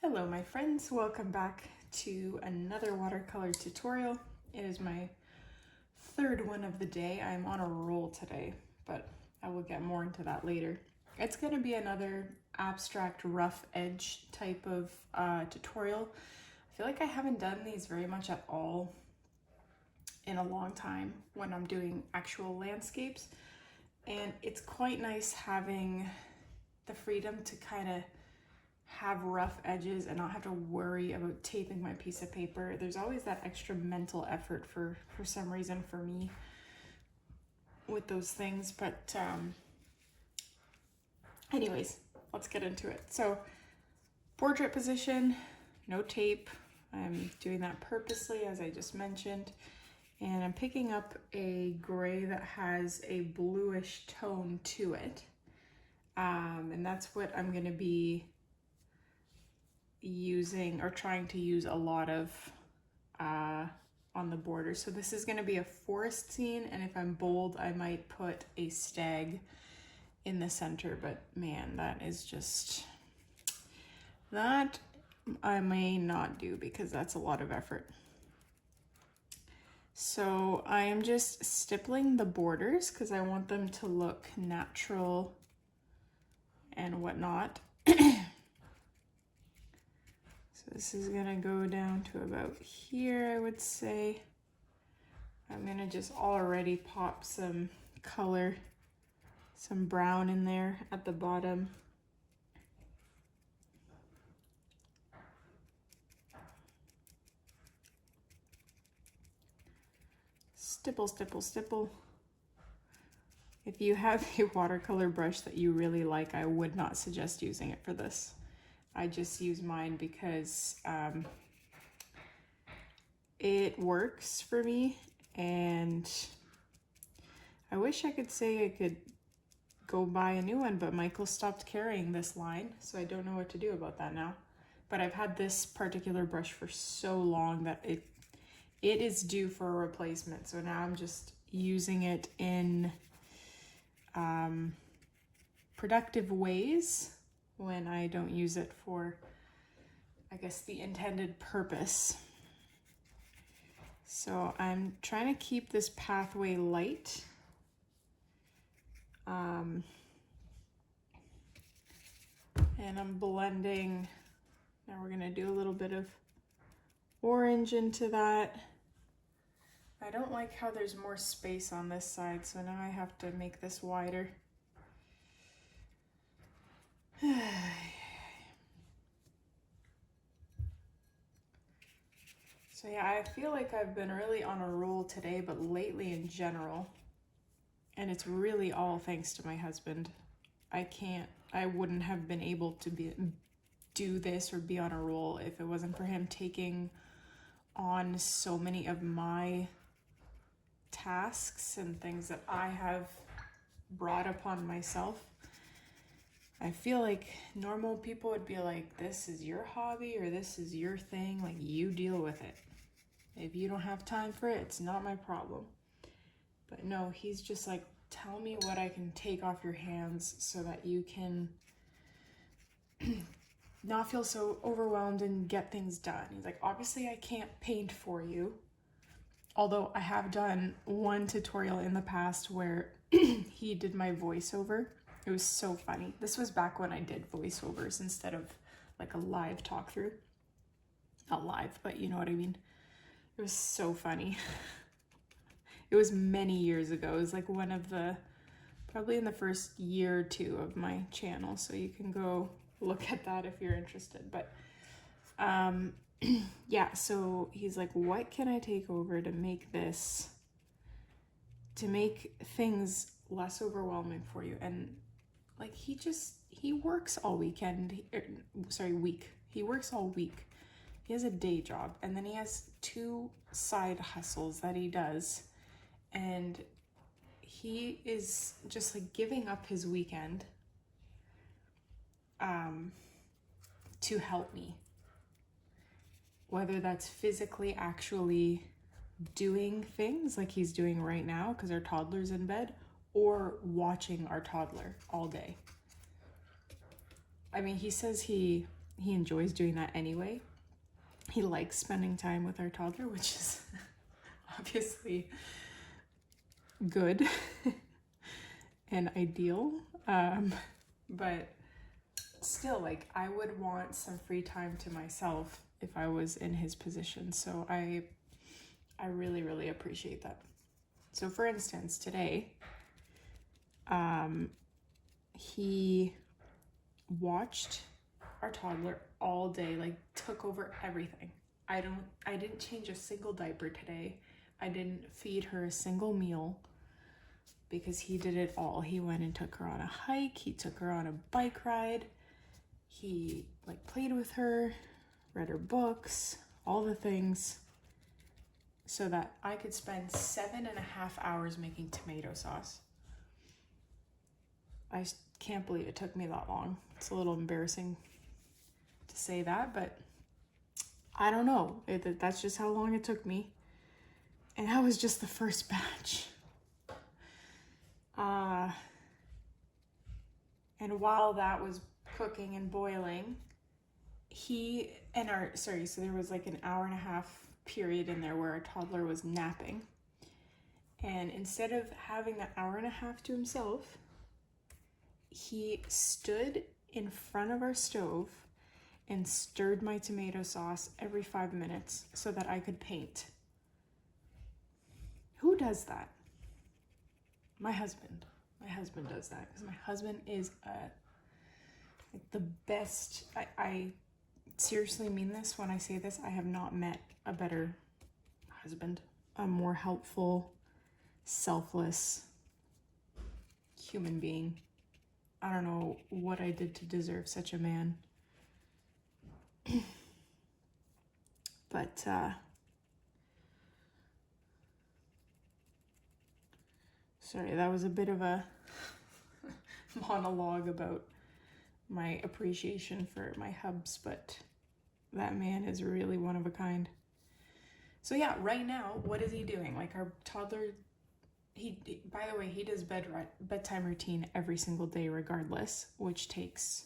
Hello my friends, welcome back to another watercolor tutorial. It is my third one of the day. I'm on a roll today, but I will get more into that later. It's going to be another abstract rough edge type of tutorial. I feel like I haven't done these very much at all in a long time when I'm doing actual landscapes, and it's quite nice having the freedom to kind of have rough edges and not have to worry about taping my piece of paper. There's always that extra mental effort for some reason for me with those things, but anyways, let's get into it. So portrait position, no tape. I'm doing that purposely, as I just mentioned, and I'm picking up a gray that has a bluish tone to it, and that's what I'm going to be using or trying to use a lot of on the border. So this is going to be a forest scene, and if I'm bold I might put a stag in the center, but man, that is just, that I may not do because that's a lot of effort. So I am just stippling the borders because I want them to look natural and whatnot. This is gonna go down to about here, I would say. I'm gonna just already pop some color, some brown in there at the bottom. Stipple, stipple, stipple. If you have a watercolor brush that you really like, I would not suggest using it for this. I just use mine because it works for me, and I wish I could say I could go buy a new one, but Michael stopped carrying this line, so I don't know what to do about that now. But I've had this particular brush for so long that it is due for a replacement, so now I'm just using it in productive ways when I don't use it for, I guess, the intended purpose. So I'm trying to keep this pathway light. And I'm blending. Now we're gonna do a little bit of orange into that. I don't like how there's more space on this side, so now I have to make this wider. So yeah, I feel like I've been really on a roll today, but lately in general, and it's really all thanks to my husband. I wouldn't have been able to do this or be on a roll if it wasn't for him taking on so many of my tasks and things that I have brought upon myself. I feel like normal people would be like, this is your hobby or this is your thing, like you deal with it. If you don't have time for it, it's not my problem. But no, he's just like, tell me what I can take off your hands so that you can not feel so overwhelmed and get things done. He's like, obviously I can't paint for you. Although I have done one tutorial in the past where he did my voiceover. It was so funny. This was back when I did voiceovers instead of like a live talk through. Not live, but you know what I mean. It was so funny. It was many years ago. It was like one of the, probably in the first year or two of my channel. So you can go look at that if you're interested. But yeah, so he's like, what can I take over to make this, to make things less overwhelming for you? And like, he works all weekend, week. He works all week. He has a day job, and then he has 2 side hustles that he does. And he is just like giving up his weekend to help me. Whether that's physically actually doing things like he's doing right now because our toddler's in bed, or watching our toddler all day. I mean, he says he he enjoys doing that anyway. He likes spending time with our toddler, which is obviously good and ideal. But still, like, I would want some free time to myself if I was in his position. So I really, really appreciate that. So for instance, today, he watched our toddler all day, like took over everything. I didn't change a single diaper today. I didn't feed her a single meal because he did it all. He went and took her on a hike. He took her on a bike ride. He like played with her, read her books, all the things, so that I could spend 7.5 hours making tomato sauce. I can't believe it took me that long. It's a little embarrassing to say that, but I don't know. That's just how long it took me. And that was just the first batch. And while that was cooking and boiling, so there was like an 1.5-hour period in there where our toddler was napping. And instead of having that 1.5 hours to himself, he stood in front of our stove and stirred my tomato sauce every 5 minutes so that I could paint. Who does that? My husband. My husband does that because my husband is like the best. I seriously mean this when I say this. I have not met a better husband, a more helpful, selfless human being. I don't know what I did to deserve such a man. But sorry, that was a bit of a monologue about my appreciation for my hubs, but that man is really one of a kind. So yeah, right now, what is he doing? Like our toddler, by the way, he does bedtime routine every single day regardless, which takes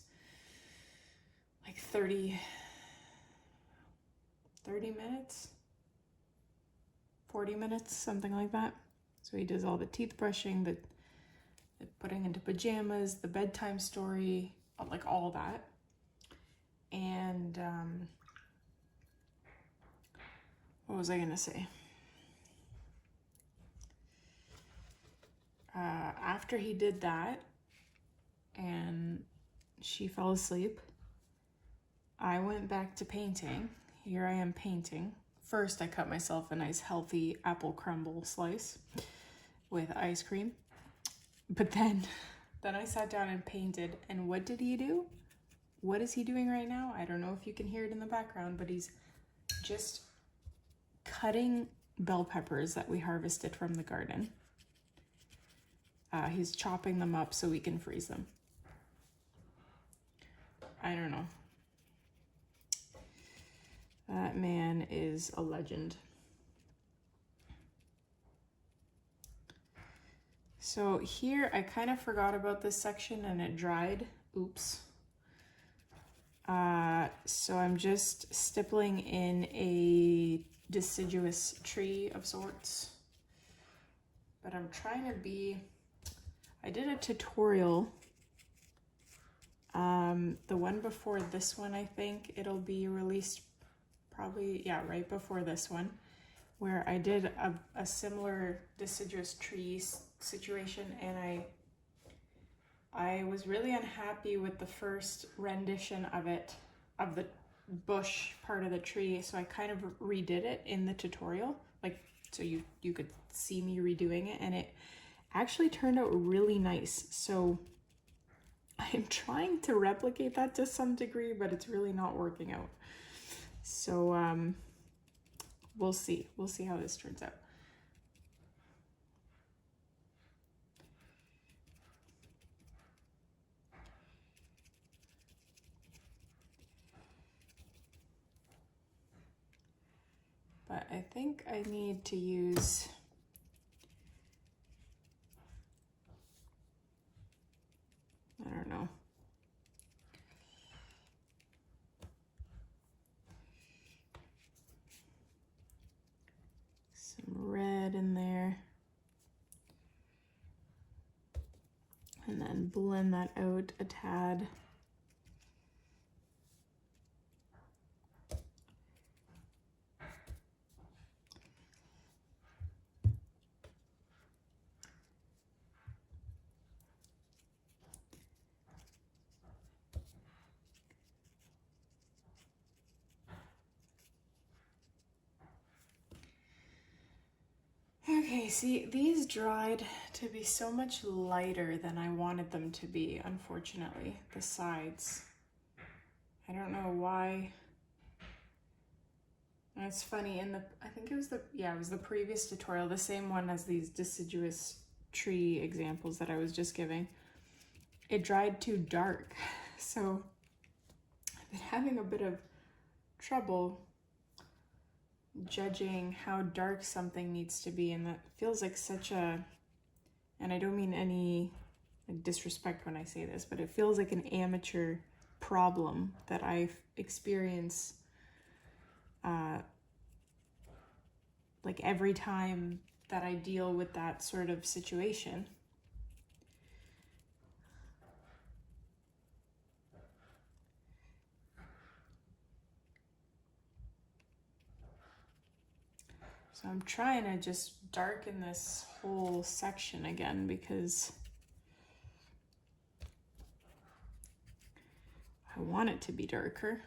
like 30 minutes, 40 minutes, something like that. So he does all the teeth brushing, the putting into pajamas, the bedtime story, like all that. And what was I gonna say? After he did that and she fell asleep, I went back to painting. Here I am painting. First, I cut myself a nice healthy apple crumble slice with ice cream. But then I sat down and painted. And what did he do? What is he doing right now? I don't know if you can hear it in the background, but he's just cutting bell peppers that we harvested from the garden. He's chopping them up so we can freeze them. I don't know. That man is a legend. So here I kind of forgot about this section and it dried. Oops. So I'm just stippling in a deciduous tree of sorts. But I'm trying to be... I did a tutorial. The one before this one, I think it'll be released probably, yeah, right before this one, where I did a similar deciduous tree situation, and I was really unhappy with the first rendition of it, of the bush part of the tree, so I kind of redid it in the tutorial, like so you could see me redoing it, and it actually turned out really nice. So I'm trying to replicate that to some degree, but it's really not working out. So we'll see how this turns out. But I think I need to use I don't know. blend that out a tad. Okay, see, these dried to be so much lighter than I wanted them to be, unfortunately, the sides. I don't know why. And it's funny, I think it was the previous tutorial, the same one as these deciduous tree examples that I was just giving. It dried too dark, so I've been having a bit of trouble judging how dark something needs to be, and that feels like such a, and I don't mean any disrespect when I say this, but it feels like an amateur problem that I experience like every time that I deal with that sort of situation. So I'm trying to just darken this whole section again because I want it to be darker.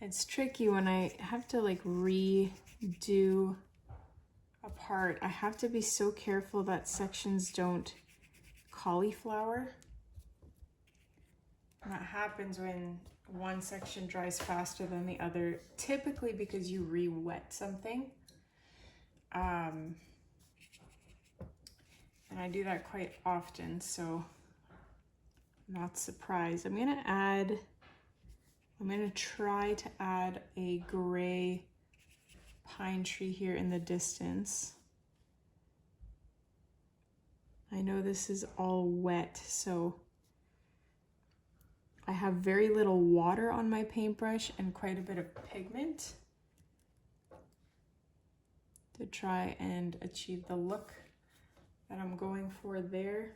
It's tricky when I have to like redo a part. I have to be so careful that sections don't cauliflower. And that happens when one section dries faster than the other, typically because you re-wet something. And I do that quite often, so I'm not surprised. I'm gonna try to add a gray pine tree here in the distance. I know this is all wet, so I have very little water on my paintbrush and quite a bit of pigment to try and achieve the look that I'm going for there.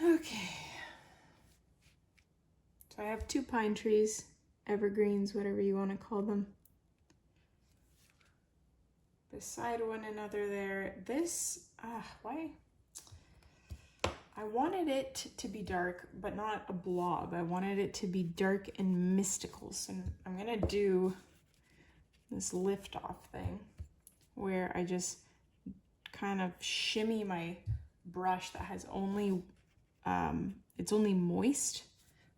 Okay, so I have two pine trees, evergreens, whatever you want to call them, beside one another there. This, why? I wanted it to be dark, but not a blob. I wanted it to be dark and mystical. So I'm gonna do this lift off thing where I just kind of shimmy my brush that has only, it's only moist.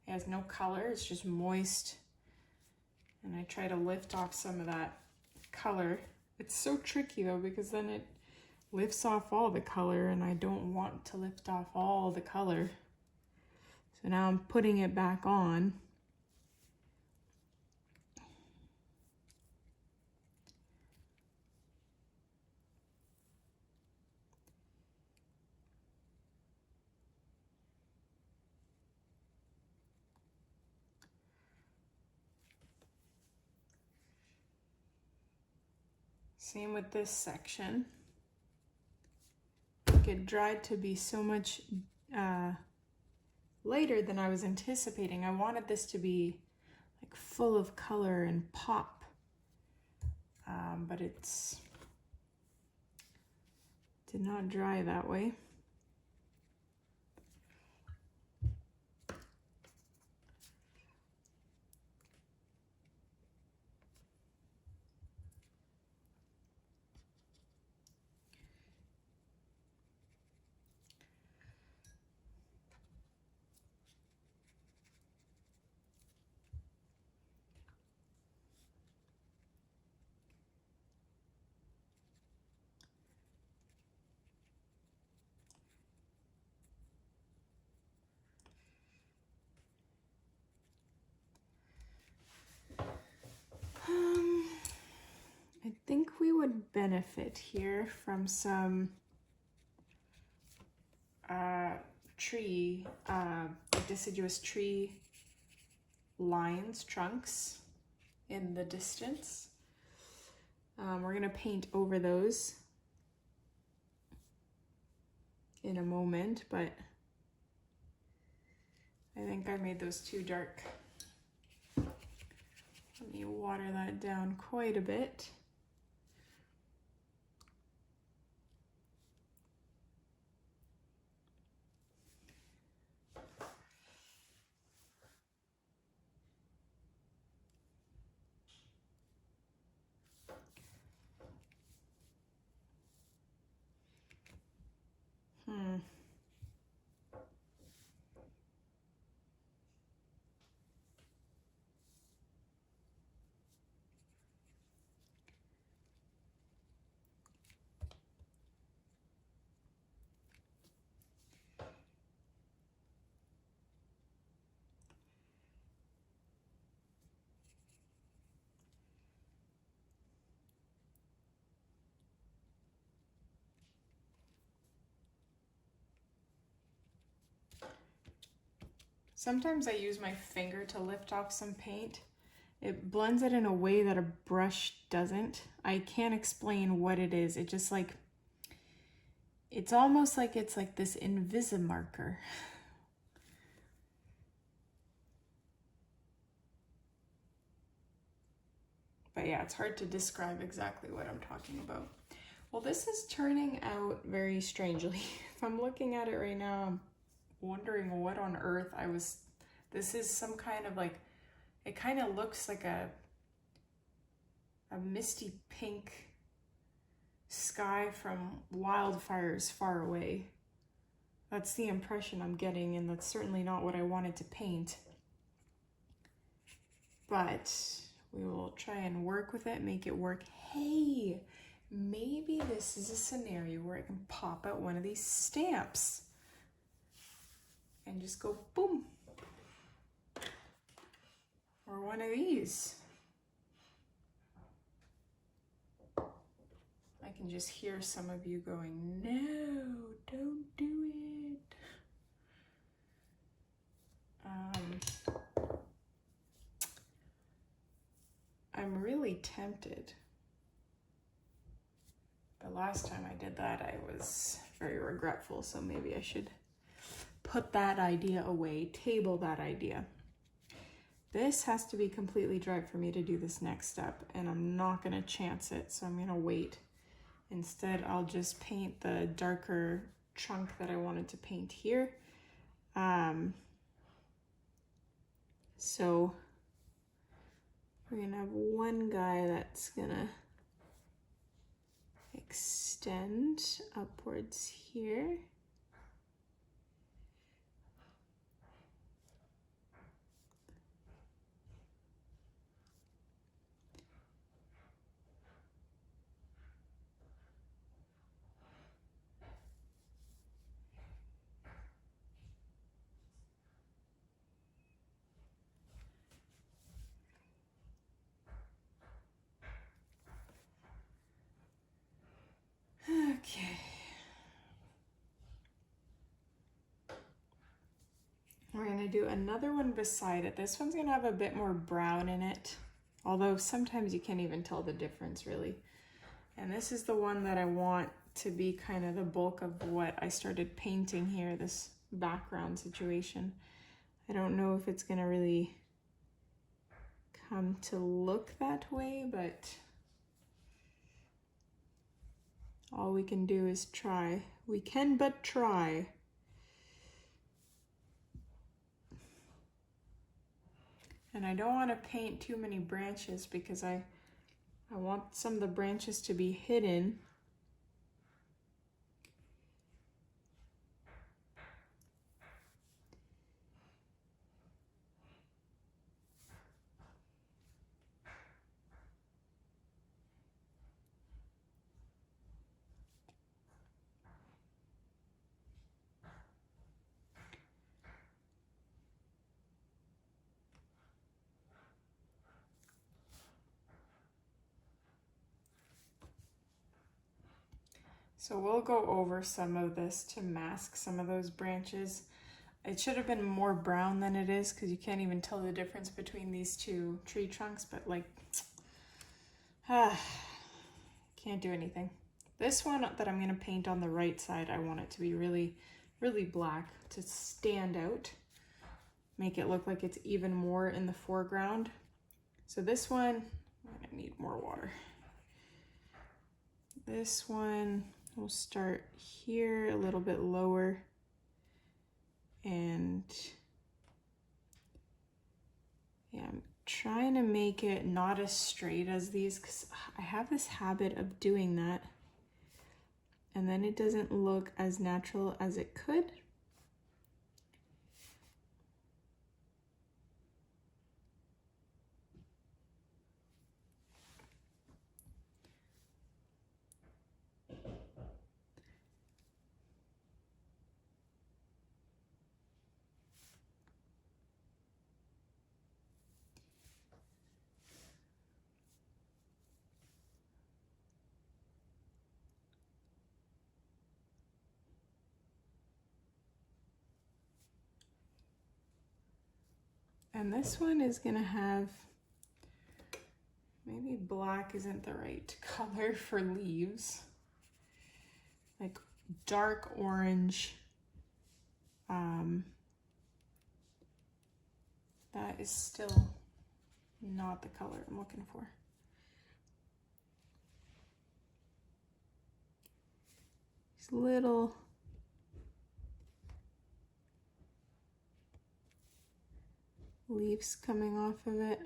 It has no color, it's just moist. And I try to lift off some of that color. It's so tricky though, because then it lifts off all the color, and I don't want to lift off all the color. So now I'm putting it back on. Same with this section. It dried to be so much later than I was anticipating. I wanted this to be like full of color and pop, but it's did not dry that way. think we would benefit here from some tree, deciduous tree lines, trunks in the distance. We're gonna paint over those in a moment, but I think I made those too dark. Let me water that down quite a bit. Sometimes I use my finger to lift off some paint. It blends it in a way that a brush doesn't. I can't explain what it is. It just like, it's almost like it's like this Invisimarker. But yeah, it's hard to describe exactly what I'm talking about. Well, this is turning out very strangely. If I'm looking at it right now, I'm wondering what on earth this is some kind of like, it kind of looks like a misty pink sky from wildfires far away. That's the impression I'm getting, and that's certainly not what I wanted to paint. But we will try and work with it, make it work. Hey, maybe this is a scenario where I can pop out one of these stamps and just go boom. Or one of these. I can just hear some of you going, no, don't do it. I'm really tempted. But last time I did that, I was very regretful, so maybe I should put that idea away, table that idea. This has to be completely dry for me to do this next step, and I'm not gonna chance it, so I'm gonna wait. Instead, I'll just paint the darker chunk that I wanted to paint here. So we're gonna have one guy that's gonna extend upwards here. Okay. We're gonna do another one beside it. This one's gonna have a bit more brown in it, although sometimes you can't even tell the difference really. And this is the one that I want to be kind of the bulk of what I started painting here, this background situation. I don't know if it's gonna really come to look that way, but all we can do is try. We can but try. And I don't want to paint too many branches because I want some of the branches to be hidden. So we'll go over some of this to mask some of those branches. It should have been more brown than it is because you can't even tell the difference between these two tree trunks, but like, can't do anything. This one that I'm gonna paint on the right side, I want it to be really, really black to stand out, make it look like it's even more in the foreground. So this one, I'm gonna need more water. This one, we'll start here a little bit lower and yeah, I'm trying to make it not as straight as these because I have this habit of doing that and then it doesn't look as natural as it could. And this one is gonna have, maybe black isn't the right color for leaves, like dark orange. That is still not the color I'm looking for. These little leaves coming off of it.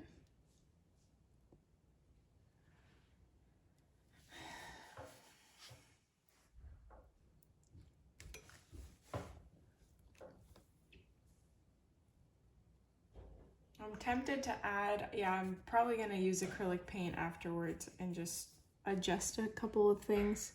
I'm tempted to add, yeah, I'm probably gonna use acrylic paint afterwards and just adjust a couple of things.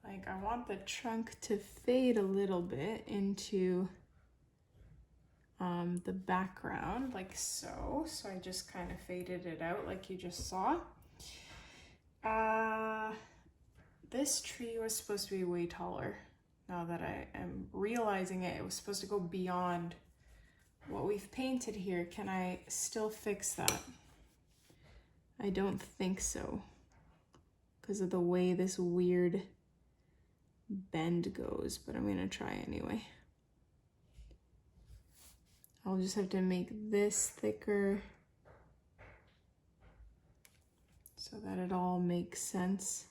Like I want the trunk to fade a little bit into the background, like so. So I just kind of faded it out like you just saw. This tree was supposed to be way taller. Now that I am realizing it, it was supposed to go beyond what we've painted here. Can I still fix that? I don't think so, because of the way this weird bend goes, but I'm gonna try anyway. I'll just have to make this thicker so that it all makes sense.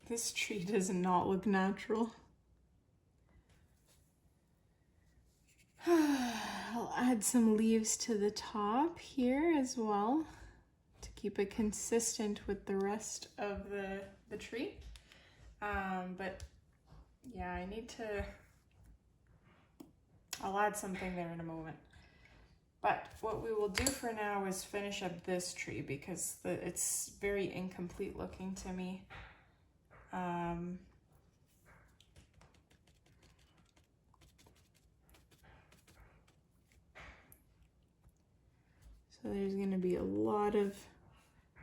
This tree does not look natural. I'll add some leaves to the top here as well to keep it consistent with the rest of the tree. But yeah, I need to, I'll add something there in a moment. But what we will do for now is finish up this tree because it's very incomplete looking to me. So there's going to be a lot of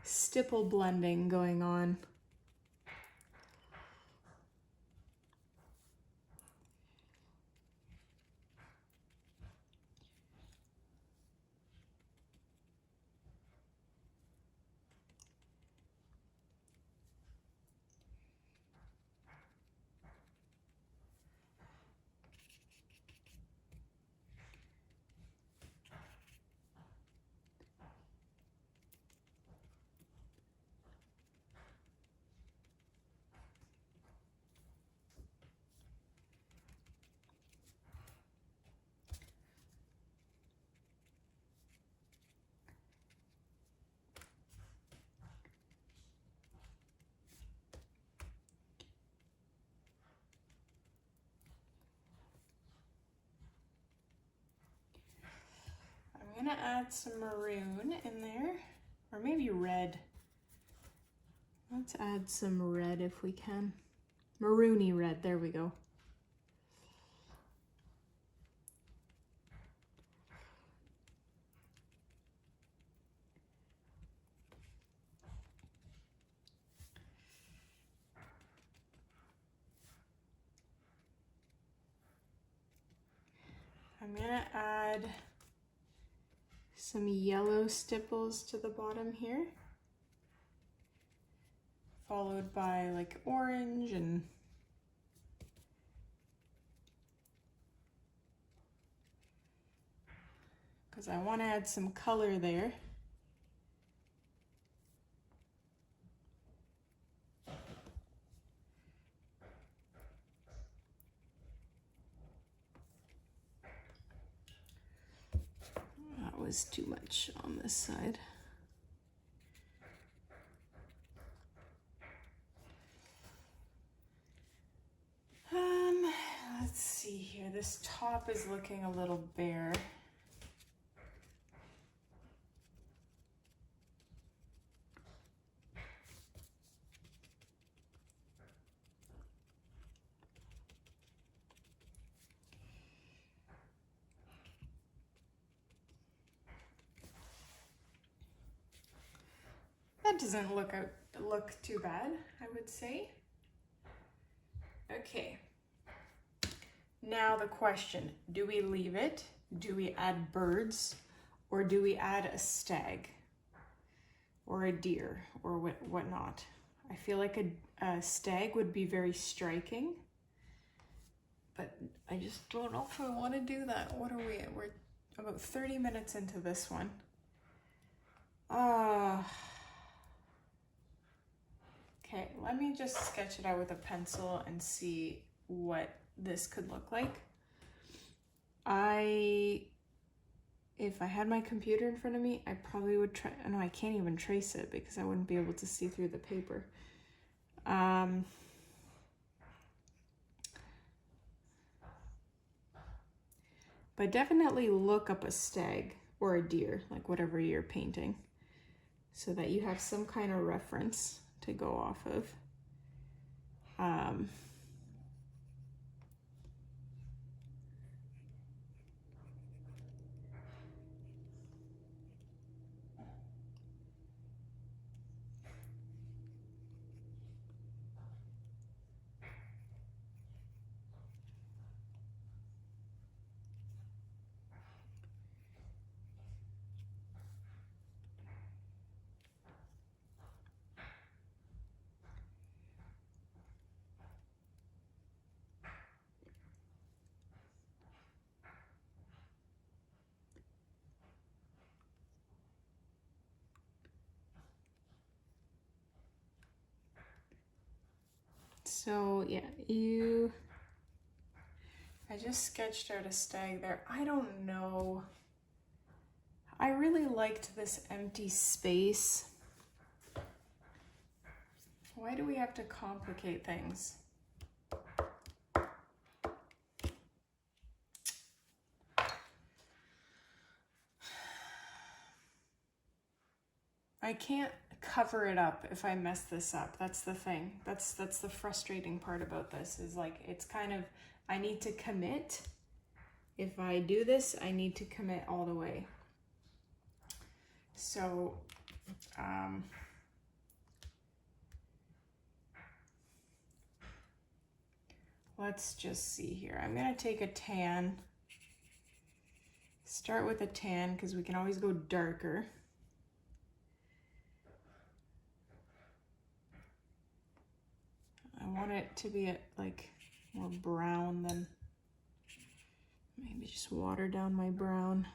stipple blending going on. gonna add some maroon in there, or maybe red. Let's add some red if we can. Maroony red, there we go. I'm gonna add some yellow stipples to the bottom here, followed by like orange and because I want to add some color there. That was too much on this side. Let's see here. This top is looking a little bare. That doesn't look too bad, I would say. Okay. Now the question, do we leave it? Do we add birds? Or do we add a stag? Or a deer? Or whatnot? I feel like a stag would be very striking. But I just don't know if I want to do that. What are we at? We're about 30 minutes into this one. Okay, let me just sketch it out with a pencil and see what this could look like. If I had my computer in front of me, I probably would try. No, I can't even trace it because I wouldn't be able to see through the paper. But definitely look up a stag or a deer, like whatever you're painting, so that you have some kind of reference to go off of. So yeah, I just sketched out a stag there. I don't know. I really liked this empty space. Why do we have to complicate things? I can't cover it up if I mess this up. That's the thing. That's the frustrating part about this, is like, it's kind of, I need to commit. If I do this, I need to commit all the way. So, let's just see here. I'm gonna take a tan. Start with a tan because we can always go darker. I want it to be like more brown than, maybe just water down my brown.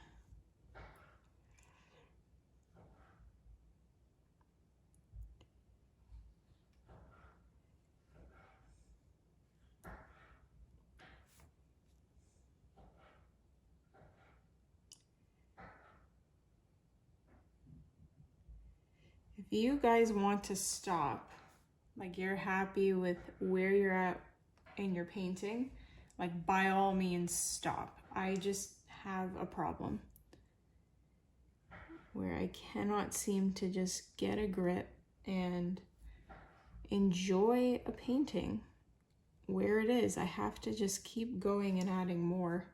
If you guys want to stop, like you're happy with where you're at in your painting, like by all means stop. I just have a problem. where I cannot seem to just get a grip and enjoy a painting where it is. I have to just keep going and adding more.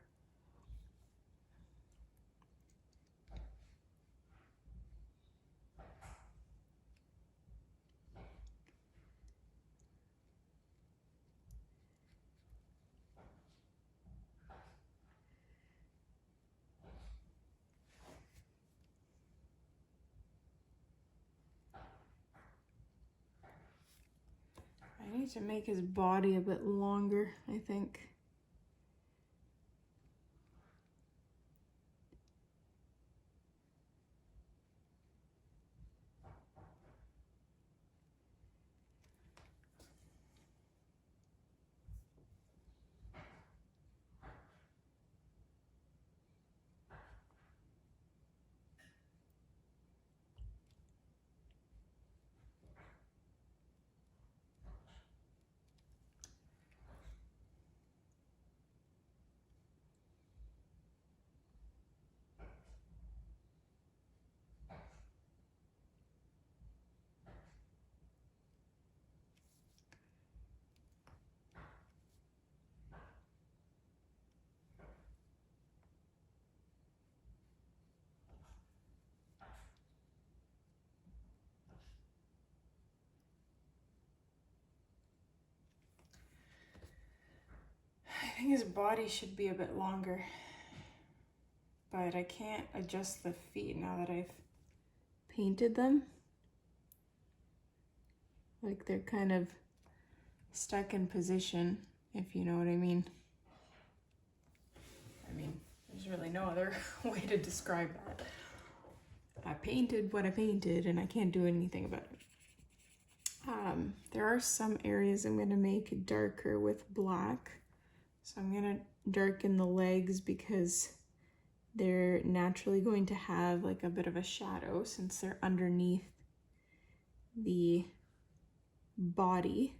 I need to make his body a bit longer, I think. I think his body should be a bit longer, but I can't adjust the feet now that I've painted them. Like they're kind of stuck in position, if you know what I mean. I mean, there's really no other way to describe that. I painted what I painted and I can't do anything about it. There are some areas I'm gonna make darker with black. So I'm gonna darken the legs because they're naturally going to have like a bit of a shadow since they're underneath the body.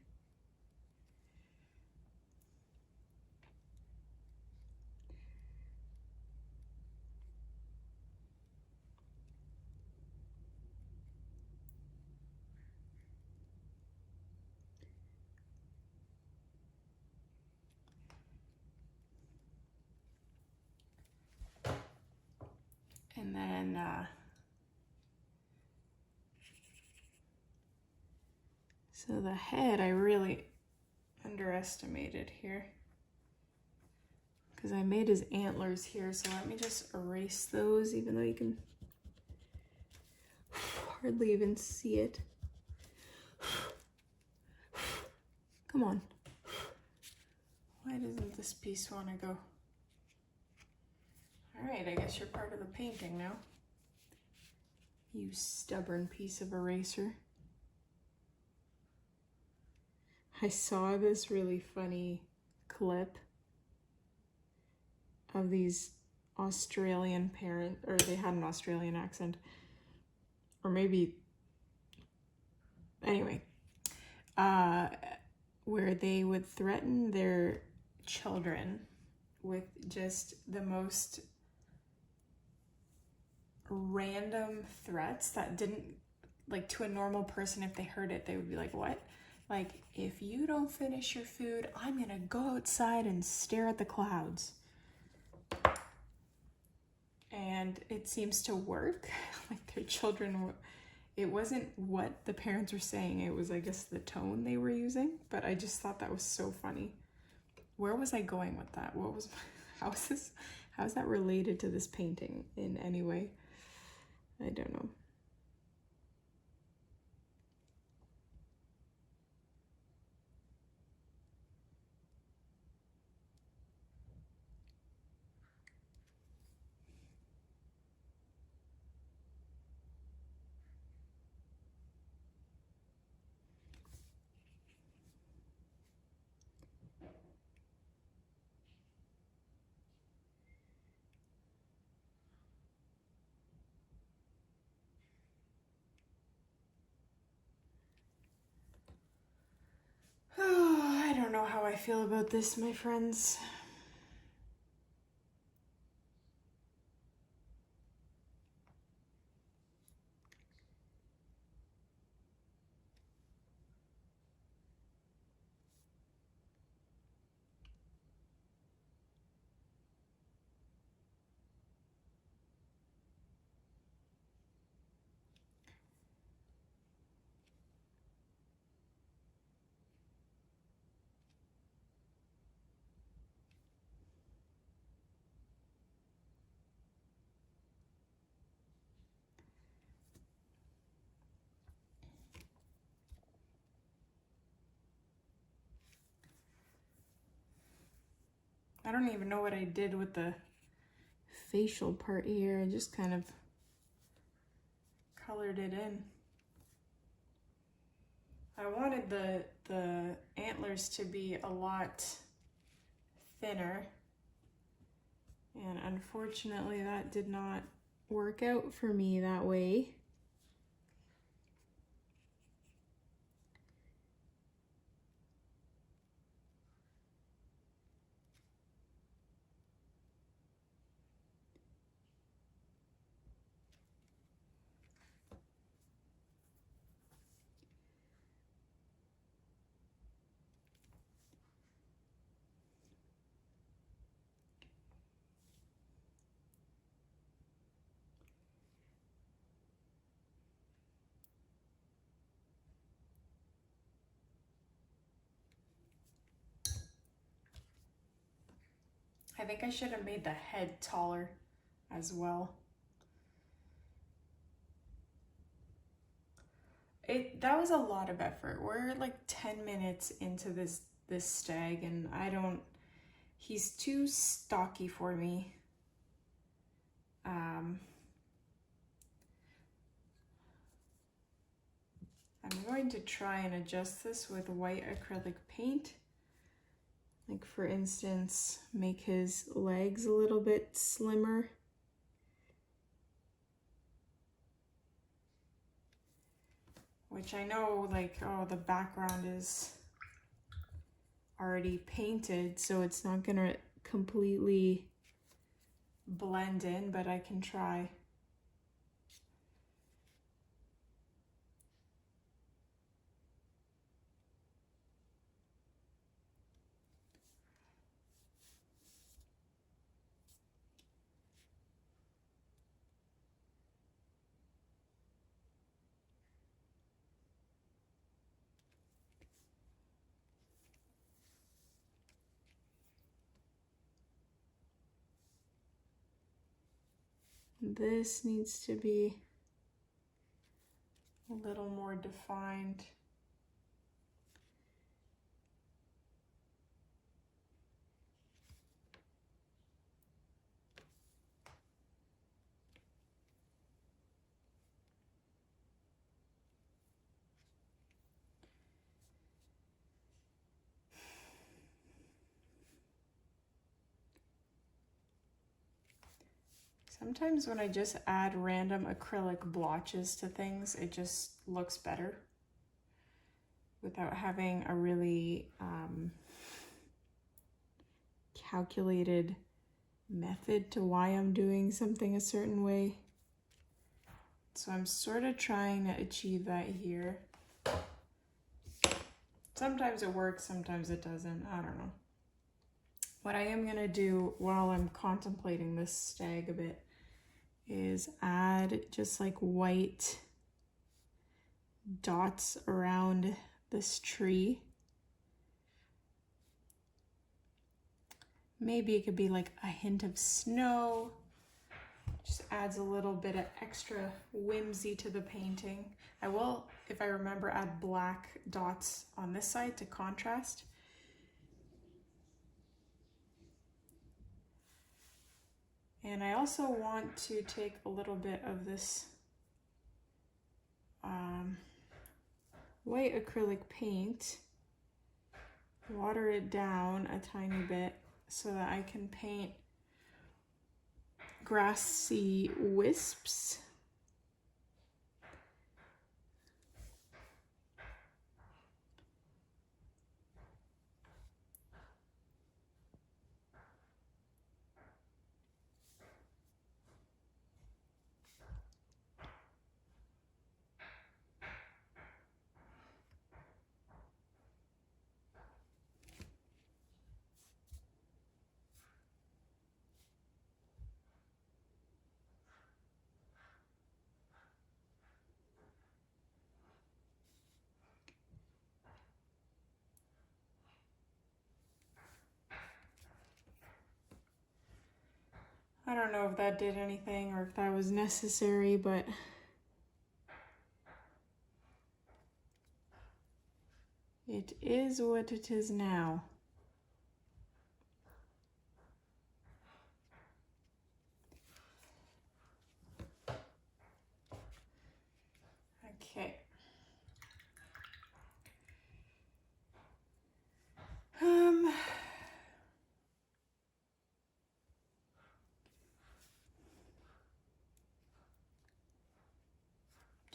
And then so the head I really underestimated here because I made his antlers here, so let me just erase those, even though you can hardly even see it. Come on. Why doesn't this piece want to go? All right, I guess you're part of the painting now. You stubborn piece of eraser. I saw this really funny clip of these Australian parents, or they had an Australian accent, or maybe, anyway, where they would threaten their children with just the most random threats that didn't, like, to a normal person, if they heard it, they would be like, what? Like, if you don't finish your food, I'm gonna go outside and stare at the clouds. And it seems to work. Like, their children, it wasn't what the parents were saying, it was, I guess, the tone they were using. But I just thought that was so funny. Where was I going with that? What was, how is that related to this painting in any way? I don't know. Oh, I don't know how I feel about this, my friends. I don't even know what I did with the facial part here. I just kind of colored it in. I wanted the antlers to be a lot thinner, and unfortunately that did not work out for me that way. I think I should have made the head taller as well. That was a lot of effort. We're like 10 minutes into this stag, and he's too stocky for me. I'm going to try and adjust this with white acrylic paint. Like for instance, make his legs a little bit slimmer. Which I know, like, oh, the background is already painted, so it's not gonna completely blend in, but I can try. This needs to be a little more defined. Sometimes when I just add random acrylic blotches to things, it just looks better without having a really calculated method to why I'm doing something a certain way. So I'm sort of trying to achieve that here. Sometimes it works, sometimes it doesn't. I don't know. What I am gonna do while I'm contemplating this stag a bit is add just like white dots around this tree. Maybe it could be like a hint of snow. Just adds a little bit of extra whimsy to the painting. I will, if I remember, add black dots on this side to contrast. And I also want to take a little bit of this white acrylic paint, water it down a tiny bit so that I can paint grassy wisps. I don't know if that did anything or if that was necessary, but it is what it is now.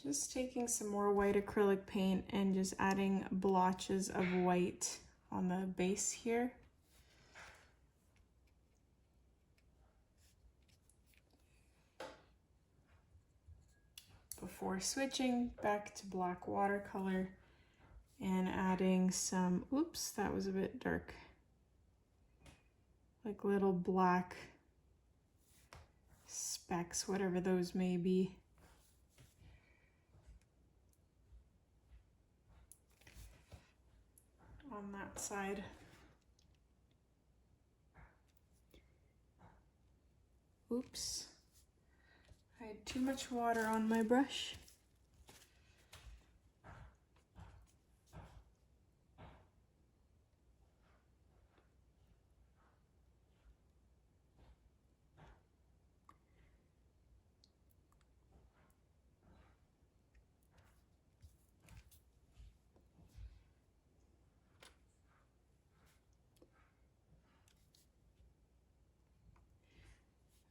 Just taking some more white acrylic paint and just adding blotches of white on the base here. Before switching back to black watercolor and adding some, oops, that was a bit dark, like little black specks, whatever those may be. On that side. Oops, I had too much water on my brush.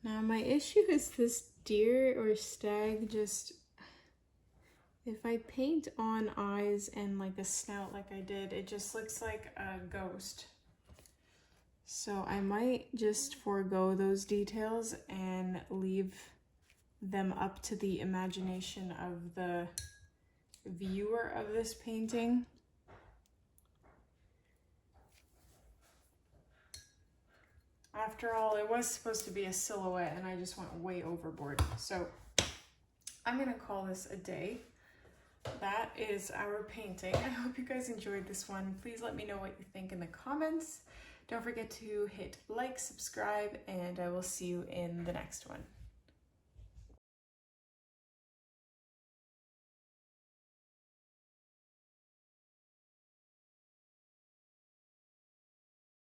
Now my issue is this deer or stag, just if I paint on eyes and like a snout like I did, it just looks like a ghost. So I might just forego those details and leave them up to the imagination of the viewer of this painting. After all, it was supposed to be a silhouette and I just went way overboard. So I'm gonna call this a day. That is our painting. I hope you guys enjoyed this one. Please let me know what you think in the comments. Don't forget to hit like, subscribe, and I will see you in the next one.